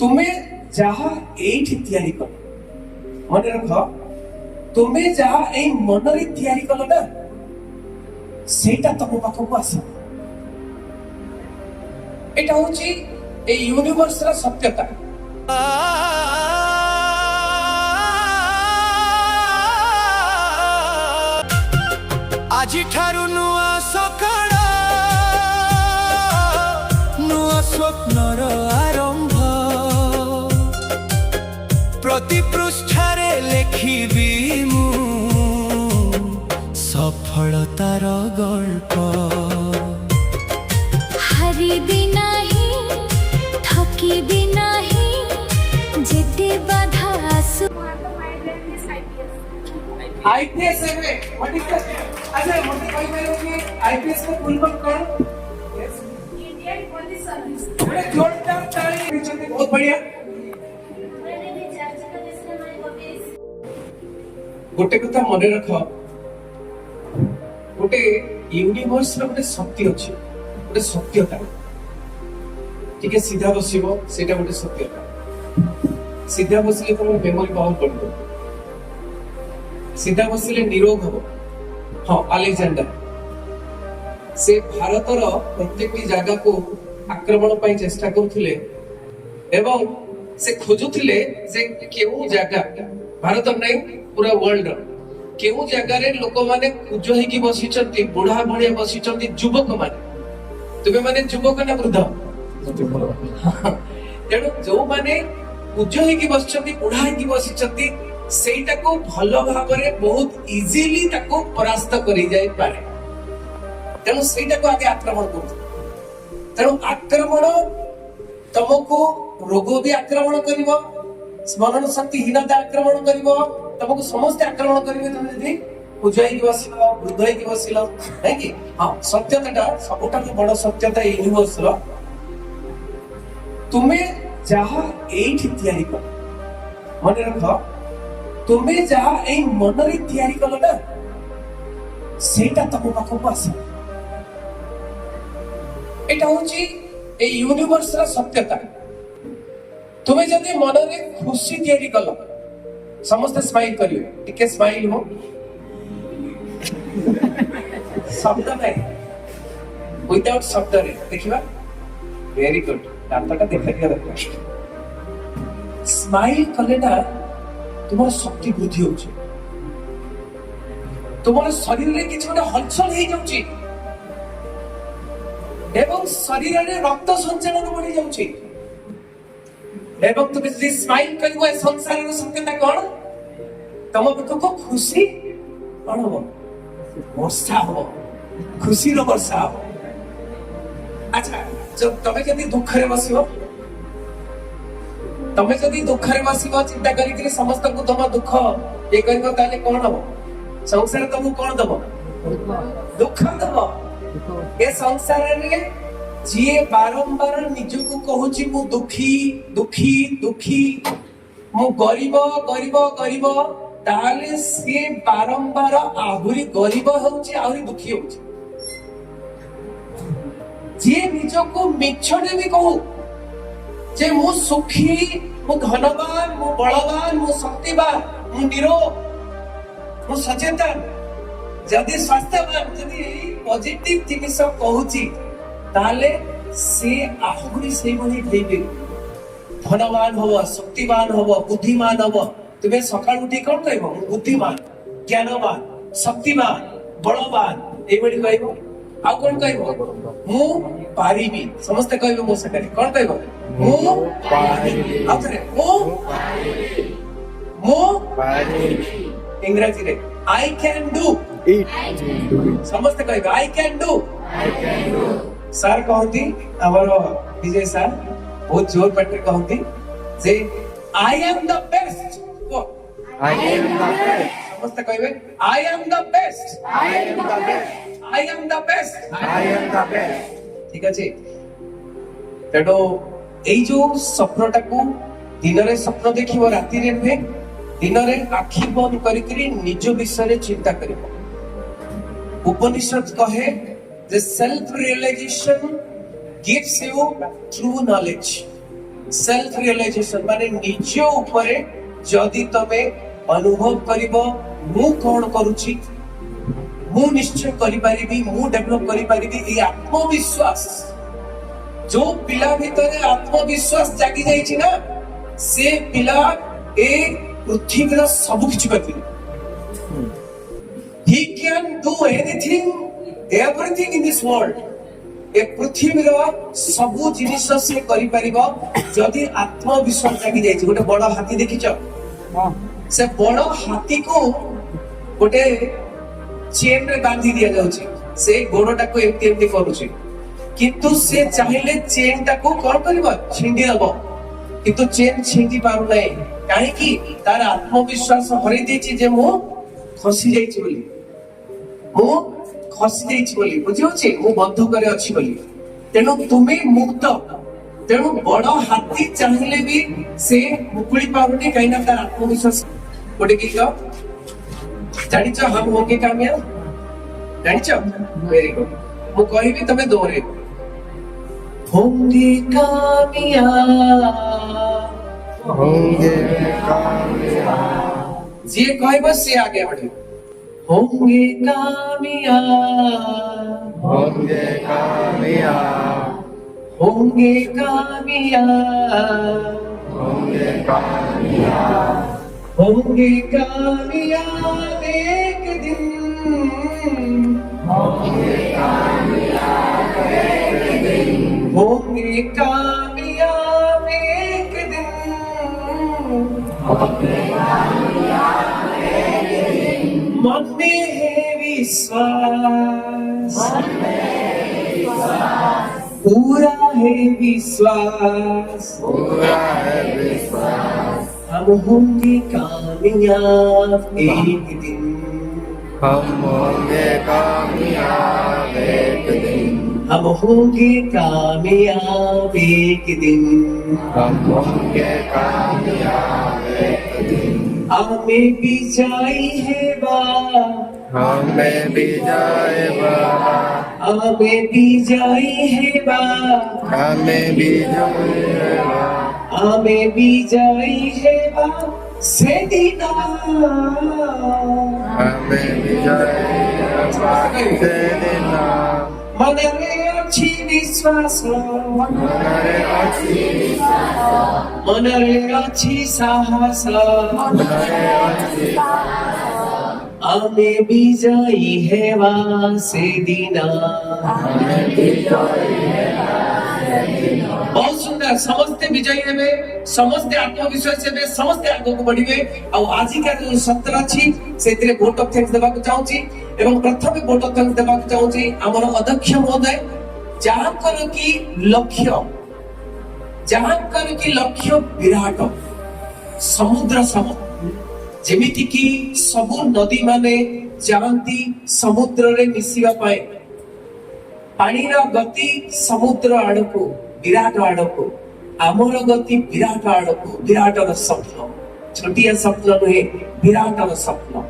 तुम्हें जहा एठी तैयारी कर मन रख तुम्हें जहा ए मन रे तैयारी कल ना सेटा तुम पाखक आस एटा होची ए यूनिवर्स रा सत्यता আজি ঠারু নুয়া সকাল নুয়া স্বপ্নর আরম্ভ প্রতি পৃষ্ঠারে লেখিবি মু সফলতার গল্প হারিবি নাহি ঠকিবি নাহি যেতে বাধা আসু आईपीएस है वे व्हाट इज दैट अच्छा मुझे कोई मेरे को आईपीएस का फुल फॉर्म कौन यस इंडियन पुलिस सर्विस बड़े जोरदार ताली दीजिए बहुत बढ़िया गोटे कथा मने रख गोटे यूनिवर्स रो गोटे शक्ति अछि गोटे सत्यता ठीक है सीधा बसिबो सेटा गोटे सत्यता सीधा बसिले तुम मेमोरी पावर पड़बो सीधा बसिले निरोग हो हाँ अलेक्जेंडर से भारतर प्रत्येक जगह को आक्रमण पाई चेष्टा करुथिले एवं से खोजुथिले जे केउ जगह भारत नहीं पूरा वर्ल्ड केउ जगह रे लोक माने कुजो हे की बसिचंती बुढ़ा बुढ़िया बसिचंती युवक माने तुमे माने युवक ना वृद्ध तेणु जो माने कुजो हे की बसिचंती बुढ़ा हे की बसिचंती सेटा को भलो भाबरे बहुत इजीली ताको परास्त करि जाय पारे तेणु सेटा को आगे आक्रमण करु तेणु आक्रमण तुमको रोग भी आक्रमण करिवो स्मरण शक्ति हीनता आक्रमण करिवो तुमको समस्त आक्रमण करिवे तुम यदि पूजाई की बसिलो वृद्धई की बसिलो है कि हां सत्यता सबटा बड़ सत्यता यूनिवर्स रो तुम्हें जहा एठी तैयारी कर मन रख तुम्हें जहा ए मन रे तैयारी कल ना सेटा तुम पाखक आस एटा होची ए यूनिवर्स रा सत्यता तुम्हें जदि मन रे खुशी तैयारी कल समस्त स्माइल करिवे टिके स्माइल हो शब्द नहीं विदाउट शब्द रे देखिबा वेरी गुड दांतटा देखा दिया दरकार स्माइल कले ना तुम्हारा शक्ति वृद्धि होची तुम्हारा शरीर रे किछ गोटे हलचल हे जाउची एवं शरीर रे रक्त संचालन बढ़ी जाउची एवं तुम जे स्माइल करबो ए संसार रो सत्यता कोन तुम को खुशी कोन हो वर्षा हो खुशी रो वर्षा हो अच्छा जब तमे जदी दुख रे बसियो तमे जदी दुख रे बसिबो चिंता करी कि समस्त को तुम दुख ए करबो ताले कोन हो संसार तुमको कोन दबो दुख दबो ए संसार रे जिए बारंबार निजु को कहूची मु दुखी दुखी दुखी मु गरीब गरीब गरीब ताले से बारंबार आहुरी गरीब होउची आहुरी दुखी होउची जे निजो को मिछड़े भी कहू जे मु सुखी मु धनवान मु बलवान मु शक्तिवान मु निरोग मु सचेतन जदि स्वास्थ्यवान जदि पॉजिटिव जिनिस कहूची ताले से आहुरी से बनी देबे धनवान होबो शक्तिवान होबो बुद्धिमान होबो तुमे सकाळ उठी कोन कहबो बुद्धिमान ज्ञानवान शक्तिमान बलवान ए बडी कहबो आ कोन कहबो मु पारिबी समस्त कहबो मो सकाळे कोन कहबो मु पारिबी आथरे मु पारिबी इंग्रजी रे आई कैन डू इट समस्त कहबो आई कैन डू सर कहती हमर विजय सर बहुत जोर पट्टे कहती जे I am the best I am the best समस्त कहबे I am the best I am the best I am the best I am the best ठीक আছে তেডো এই যে স্বপ্নটা কো দিনরে স্বপ্ন দেখিব রাতি রে নুহে দিনরে আখি বন্ধ করি করি নিজ বিষয়ে চিন্তা করিব উপনিষদ কহে The self-realization gives you true knowledge. Self realisation माने निज ऊपर जदि तमे अनुभव करिवो मु कोन करूची मु निश्चय करि परिबी मु डेवलप करि परिबी ए आत्मविश्वास जो पिला भितर आत्मविश्वास जागी जाइछि ना से पिला ए पृथ्वीर सब किछि करबी he can do anything everything in this world ए पृथ्वीर सब जिनिस से करि परिबो जदि आत्मविश्वास जागी जाइछि गोटे बड़ हाथी देखिछ से बड़ हाथी को गोटे चेन रे बांधी दिया जाउछि से गोड़टा को एमती एमती करूछि किंतु से चाहिले चेन टा को कोन करबो छिंडी हबो किंतु चेन छिंडी पारु नै काहे कि तार आत्मविश्वास हरै देछि जे मु खसी जाइछि बोली मु खसी जाइछि बोली बुझियोछि मु बंध करे अछि बोली तेनु तुमे मुक्त तेनु बड़ हाथी चाहिले भी से मुकुली पारुनी कहिना तार आत्मविश्वास गोटे गीत जानिछ हम होके कामयाब जानिछ वेरी गुड मु कहिबी तमे दोरे होंगे कामयाब जे कहबो से आगे बढ़े होंगे कामयाब होंगे कामयाब होंगे कामयाब होंगे कामयाब होंगे कामयाब एक दिन होंगे कामयाब एक दिन होंगे कामयाब एक दिन होंगे कामयाब एक दिन मन में है विश्वास पूरा है विश्वास पूरा है विश्वास हम होंगे कामयाब एक दिन हम होंगे कामयाब एक दिन हम होंगे कामयाब एक दिन हम होंगे कामयाब एक दिन हमें भी जाई है बा हमें भी जाएगा हमें भी जाई है बा हमें भी जाएगा हमें भी जाई है बा से दीना हमें भी जाएगा से देना मनरे अच्छी विश्वास हमारे अच्छी मनरे अच्छी साहस हमारे अच्छी हमें भी जाई है बा से दीना हमें भी जाएगा बहुत सुंदर समस्ते विजयी हेबे समस्ते आत्मविश्वास हेबे समस्ते आगो को बढ़िबे आ आजिका जो सत्र अछि सेतिरे वोट ऑफ थैंक्स देबा को चाहूची एवं प्रथमे वोट ऑफ थैंक्स देबा को चाहूची हमर अध्यक्ष महोदय जहां कर की लक्ष्य विराट समुद्र सम जेमिति की सबु नदी माने जानती समुद्र रे मिसिबा पाए पानी रा गति समुद्र आड़को विराट आड़को आमर गति विराट आड़को विराट स्वप्न छोटिया स्वप्न नुहे विराट स्वप्न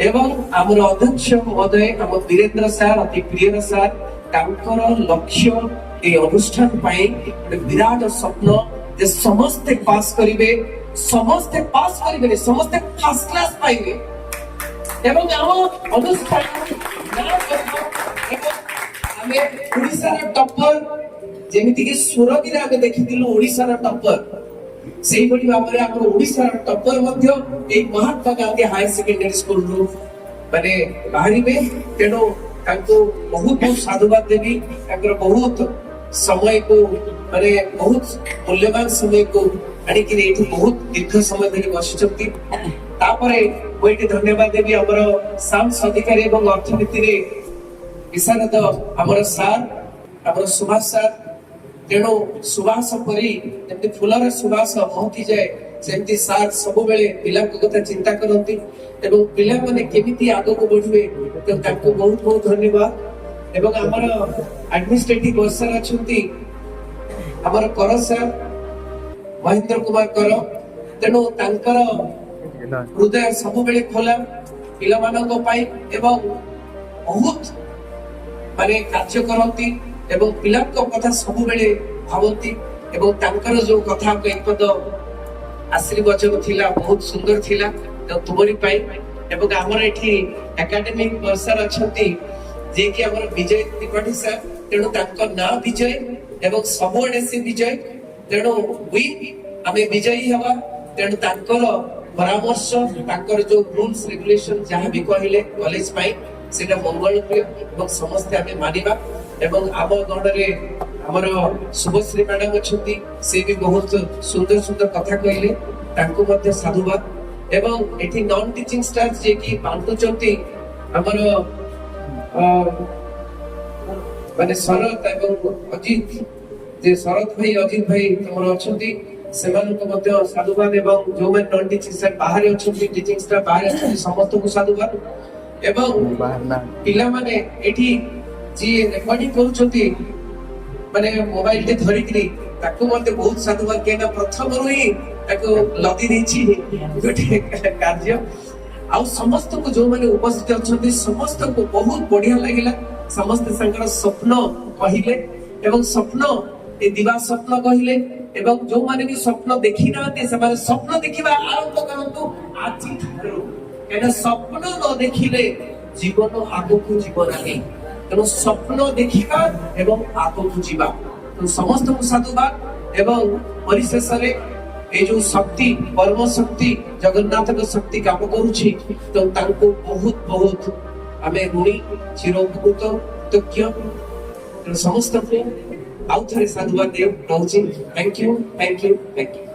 एवं आमर अध्यक्ष महोदय आम वीरेंद्र सार अति प्रिय सार तांकर लक्ष्य ए अनुष्ठान पाए विराट स्वप्न जे समस्ते पास करिवे समस्ते फर्स्ट क्लास पाइबे एवं आम अनुष्ठान आमे ओडिसा रा टॉपर जेमिति कि सुरगी रे आमे देखिथिलु ओडिसा रा टॉपर सेही बडी भाबरे हमर ओडिसा रा टॉपर मध्ये ए Mahatma Gandhi higher secondary school रो माने बाहरीबे तेनो तांको बहुत बहुत साधुवाद देबी तांकर बहुत समय को माने बहुत मूल्यवान समय को आनी कि एठी बहुत दीर्घ समय धरि बसिचंती तापरे कोइटे धन्यवाद देबी हमर सांस अधिकारी एवं अर्थनीति रे विशारद हमर सार हमर सुभाष सार तेणु सुभाष परी जमती फुलर सुभाष महकी जाए सेमती सार सब बेले पिला कथा चिंता करती एवं पिला माने केमिति आगो को बढ़िबे तो ताको बहुत बहुत धन्यवाद एवं हमर एडमिनिस्ट्रेटिव ऑफिसर अछंती हमर कर सर महेंद्र कुमार कर तेणु तांकर हृदय सब बेले खोला पिला मानक पाई एवं बहुत माने कार्य करती एवं पिला कथा सब बेले भावती ଏବଂ ତାଙ୍କର ଯୋଉ କଥା କଇପଦ ଆଶୀର୍ବାଚନ ଥିଲା ବହୁତ ସୁନ୍ଦର ଥିଲା ତୁମରି ପାଇଁ। ଏବଂ ଆମର ଏଠି ଏକାଡେମିକ ବର୍ଷର ଅଛନ୍ତି ଯିଏକି ଆମର ବିଜୟ ତ୍ରିପାଠୀ ସାର୍, ତେଣୁ ତାଙ୍କ ନାଁ ବିଜୟ ଏବଂ ସବୁଆଡେ ସେ ବିଜୟ, ତେଣୁ ଆମେ ବିଜୟୀ ହେବା। ତେଣୁ ତାଙ୍କର ପରାମର୍ଶ, ତାଙ୍କର ଯୋଉ ରୁଲସ ରେଗୁଲେସନ ଯାହା ବି କହିଲେ କଲେଜ ପାଇଁ ସେଟା ମଙ୍ଗଳପ୍ରିୟ ଏବଂ ସମସ୍ତେ ଆମେ ମାନିବା। ଏବଂ ଆମ ଗଣରେ ଆମର ଶୁଭଶ୍ରୀ ମ୍ୟାଡାମ ଅଛନ୍ତି, ସେ ବି ବହୁତ ସୁନ୍ଦର ସୁନ୍ଦର କଥା କହିଲେ, ତାଙ୍କୁ ମଧ୍ୟ ସାଧୁବାଦ। ଏବଂ ଏଠି ନନ୍ ଟିଚିଂ ଷ୍ଟାଫ ଯିଏକି ବାଣ୍ଟୁଛନ୍ତି ଆମର ମାନେ ଶରତ ଏବଂ ଅଜିତ, ଯେ ଶରତ ଭାଇ ଅଜିତ ଭାଇ ତମର ଅଛନ୍ତି, ସେମାନଙ୍କୁ ମଧ୍ୟ ସାଧୁବାଦ। ଏବଂ ଯୋଉମାନେ ନନ୍ ଟିଚିଂ ଷ୍ଟାଫ ବାହାରେ ଅଛନ୍ତି, ଟିଚିଂ ଷ୍ଟାଫ ବାହାରେ ଅଛନ୍ତି, ସମସ୍ତଙ୍କୁ ସାଧୁବାଦ। ଏବଂ ପିଲାମାନେ ଏଠି ଯିଏ ରେକର୍ଡିଂ କରୁଛନ୍ତି ମାନେ ମୋବାଇଲ ଟେ ଧରିକିରି, ତାକୁ ମତେ ବହୁତ ସାଧୁବାଦ, କାହିଁକିନା ପ୍ରଥମରୁ ହିଁ ତାକୁ ଲଦି ଦେଇଛି ଗୋଟେ କାର୍ଯ୍ୟ। ଆଉ ସମସ୍ତଙ୍କୁ ଯୋଉମାନେ ଉପସ୍ଥିତ ଅଛନ୍ତି ସମସ୍ତଙ୍କୁ ବହୁତ ବଢିଆ ଲାଗିଲା। ସମସ୍ତେ ତାଙ୍କର ସ୍ୱପ୍ନ କହିଲେ ଏବଂ ସ୍ୱପ୍ନ ଏ ଦିବା ସ୍ୱପ୍ନ କହିଲେ। ଏବଂ ଯୋଉମାନେ ବି ସ୍ୱପ୍ନ ଦେଖି ନାହାନ୍ତି ସେମାନେ ସ୍ୱପ୍ନ ଦେଖିବା ଆରମ୍ଭ କରନ୍ତୁ ଆଜି ଠାରୁ, କାହିଁକିନା ସ୍ୱପ୍ନ ନ ଦେଖିଲେ ଜୀବନ ଆଗକୁ ଯିବ ନାହିଁ। ତେଣୁ ସ୍ୱପ୍ନ ଦେଖିବା ଏବଂ ଆଗକୁ ଯିବା। ତେଣୁ ସମସ୍ତଙ୍କୁ ସାଧୁବାଦ। ଏବଂ ପରିଶେଷରେ এই ଯୋଉ ଶକ୍ତି, ପରମ ଶକ୍ତି ଜଗନ୍ନାଥଙ୍କ ଶକ୍ତି କାମ କରୁଛି, ତ ତାଙ୍କୁ ବହୁତ ବହୁତ ଆମେ ଋଣୀ, ଚିର ଉପକୃତ, କୃତଜ୍ଞ। ତେଣୁ ସମସ୍ତଙ୍କୁ ଆଉ ଥରେ ସାଧୁବାଦ ରହୁଛି। Thank you, thank you, thank you.